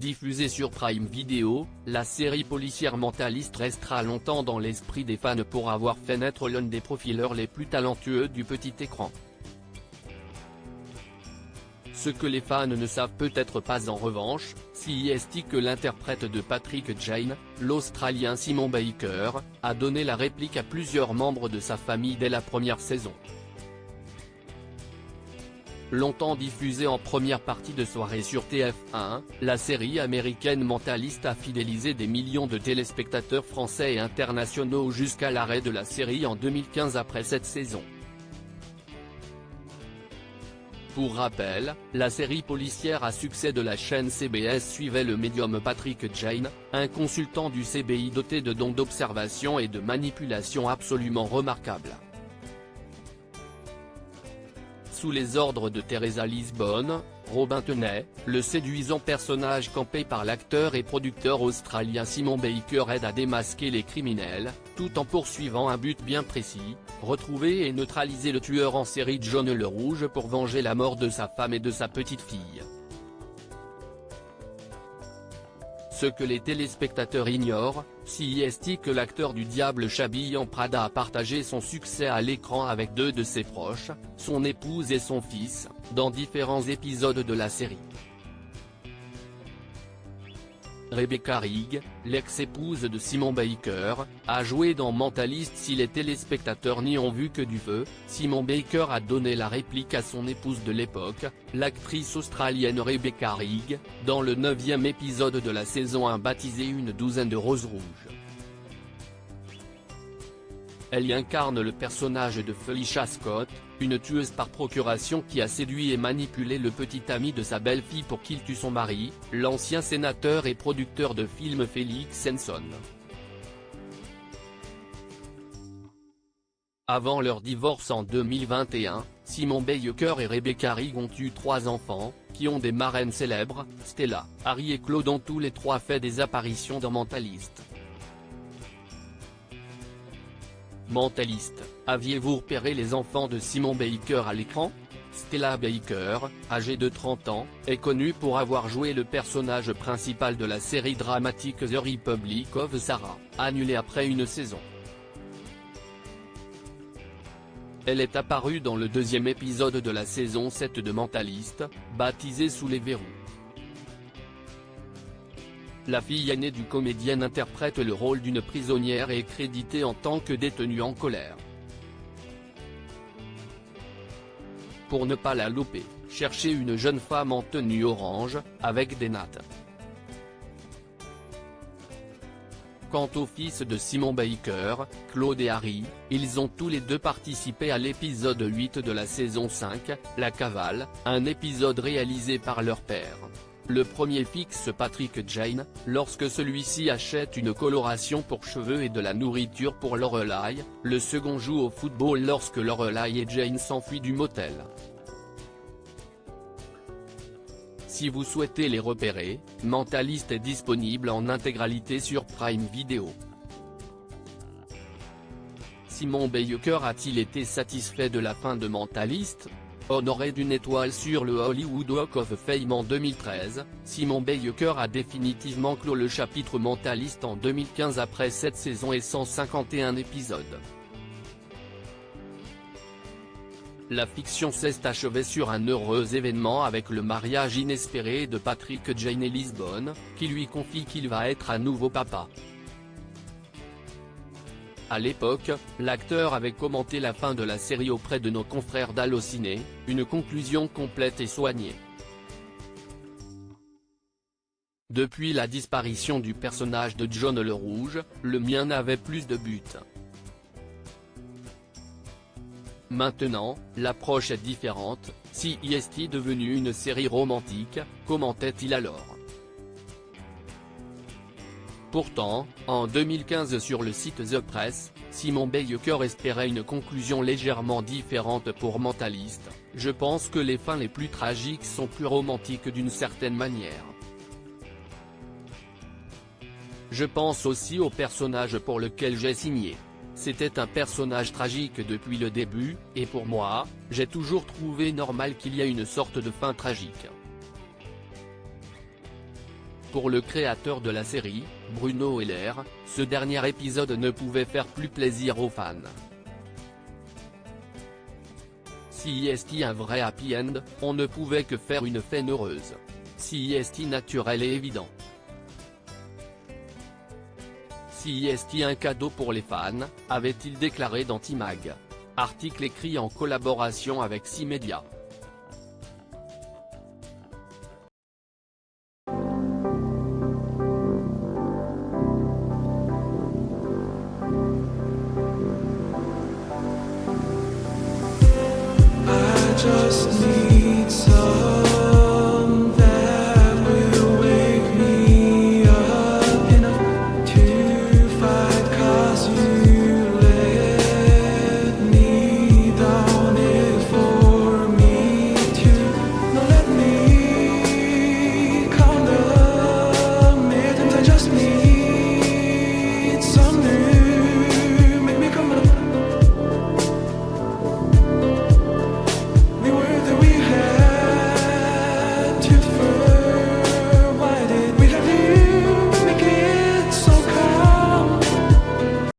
Diffusée sur Prime Video, la série policière Mentaliste restera longtemps dans l'esprit des fans pour avoir fait naître l'un des profileurs les plus talentueux du petit écran. Ce que les fans ne savent peut-être pas en revanche, c'est que l'interprète de Patrick Jane, l'Australien Simon Baker, a donné la réplique à plusieurs membres de sa famille dès la première saison. Longtemps diffusée en première partie de soirée sur TF1, la série américaine Mentaliste a fidélisé des millions de téléspectateurs français et internationaux jusqu'à l'arrêt de la série en 2015 après cette saison. Pour rappel, la série policière à succès de la chaîne CBS suivait le médium Patrick Jane, un consultant du CBI doté de dons d'observation et de manipulation absolument remarquables. Sous les ordres de Teresa Lisbonne, Robin Tenay, le séduisant personnage campé par l'acteur et producteur australien Simon Baker aide à démasquer les criminels, tout en poursuivant un but bien précis, retrouver et neutraliser le tueur en série John Le Rouge pour venger la mort de sa femme et de sa petite-fille. Ce que les téléspectateurs ignorent, c'est que l'acteur du diable s'habille en Prada a partagé son succès à l'écran avec deux de ses proches, son épouse et son fils, dans différents épisodes de la série. Rebecca Rigg, l'ex-épouse de Simon Baker, a joué dans Mentaliste. Si les téléspectateurs n'y ont vu que du feu, Simon Baker a donné la réplique à son épouse de l'époque, l'actrice australienne Rebecca Rigg, dans le 9e épisode de la saison 1 baptisé Une douzaine de roses rouges. Elle y incarne le personnage de Felicia Scott, une tueuse par procuration qui a séduit et manipulé le petit ami de sa belle-fille pour qu'il tue son mari, l'ancien sénateur et producteur de films Félix Henson. Avant leur divorce en 2021, Simon Baker et Rebecca Rigg ont eu 3 enfants, qui ont des marraines célèbres, Stella, Harry et Claude, ont tous les 3 fait des apparitions dans Mentaliste. Mentaliste, aviez-vous repéré les enfants de Simon Baker à l'écran? Stella Baker, âgée de 30 ans, est connue pour avoir joué le personnage principal de la série dramatique The Republic of Sarah, annulée après une saison. Elle est apparue dans le 2e épisode de la saison 7 de Mentaliste, baptisé Sous les verrous. La fille aînée du comédien interprète le rôle d'une prisonnière et est créditée en tant que détenue en colère. Pour ne pas la louper, cherchez une jeune femme en tenue orange, avec des nattes. Quant aux fils de Simon Baker, Claude et Harry, ils ont tous les deux participé à l'épisode 8 de la saison 5, La Cavale, un épisode réalisé par leur père. Le premier fixe Patrick Jane, lorsque celui-ci achète une coloration pour cheveux et de la nourriture pour Lorelai, le second joue au football lorsque Lorelai et Jane s'enfuient du motel. Si vous souhaitez les repérer, Mentaliste est disponible en intégralité sur Prime Video. Simon Baker a-t-il été satisfait de la fin de Mentaliste? Honoré d'une étoile sur le Hollywood Walk of Fame en 2013, Simon Baker a définitivement clos le chapitre Mentaliste en 2015 après 7 saisons et 151 épisodes. La fiction s'est achevée sur un heureux événement avec le mariage inespéré de Patrick Jane et Lisbonne, qui lui confie qu'il va être un nouveau papa. À l'époque, l'acteur avait commenté la fin de la série auprès de nos confrères d'Allociné, une conclusion complète et soignée. Depuis la disparition du personnage de John Le Rouge, le mien n'avait plus de but. Maintenant, l'approche est différente, si est devenu une série romantique, commentait-il alors. Pourtant, en 2015 sur le site The Press, Simon Baker espérait une conclusion légèrement différente pour Mentaliste. Je pense que les fins les plus tragiques sont plus romantiques d'une certaine manière. Je pense aussi au personnage pour lequel j'ai signé. C'était un personnage tragique depuis le début, et pour moi, j'ai toujours trouvé normal qu'il y ait une sorte de fin tragique. Pour le créateur de la série, Bruno Heller, ce dernier épisode ne pouvait faire plus plaisir aux fans. Si est un vrai happy end, on ne pouvait que faire une fin heureuse. Si est naturel et évident. Si est un cadeau pour les fans, avait-il déclaré dans T-Mag. Article écrit en collaboration avec 6 médias.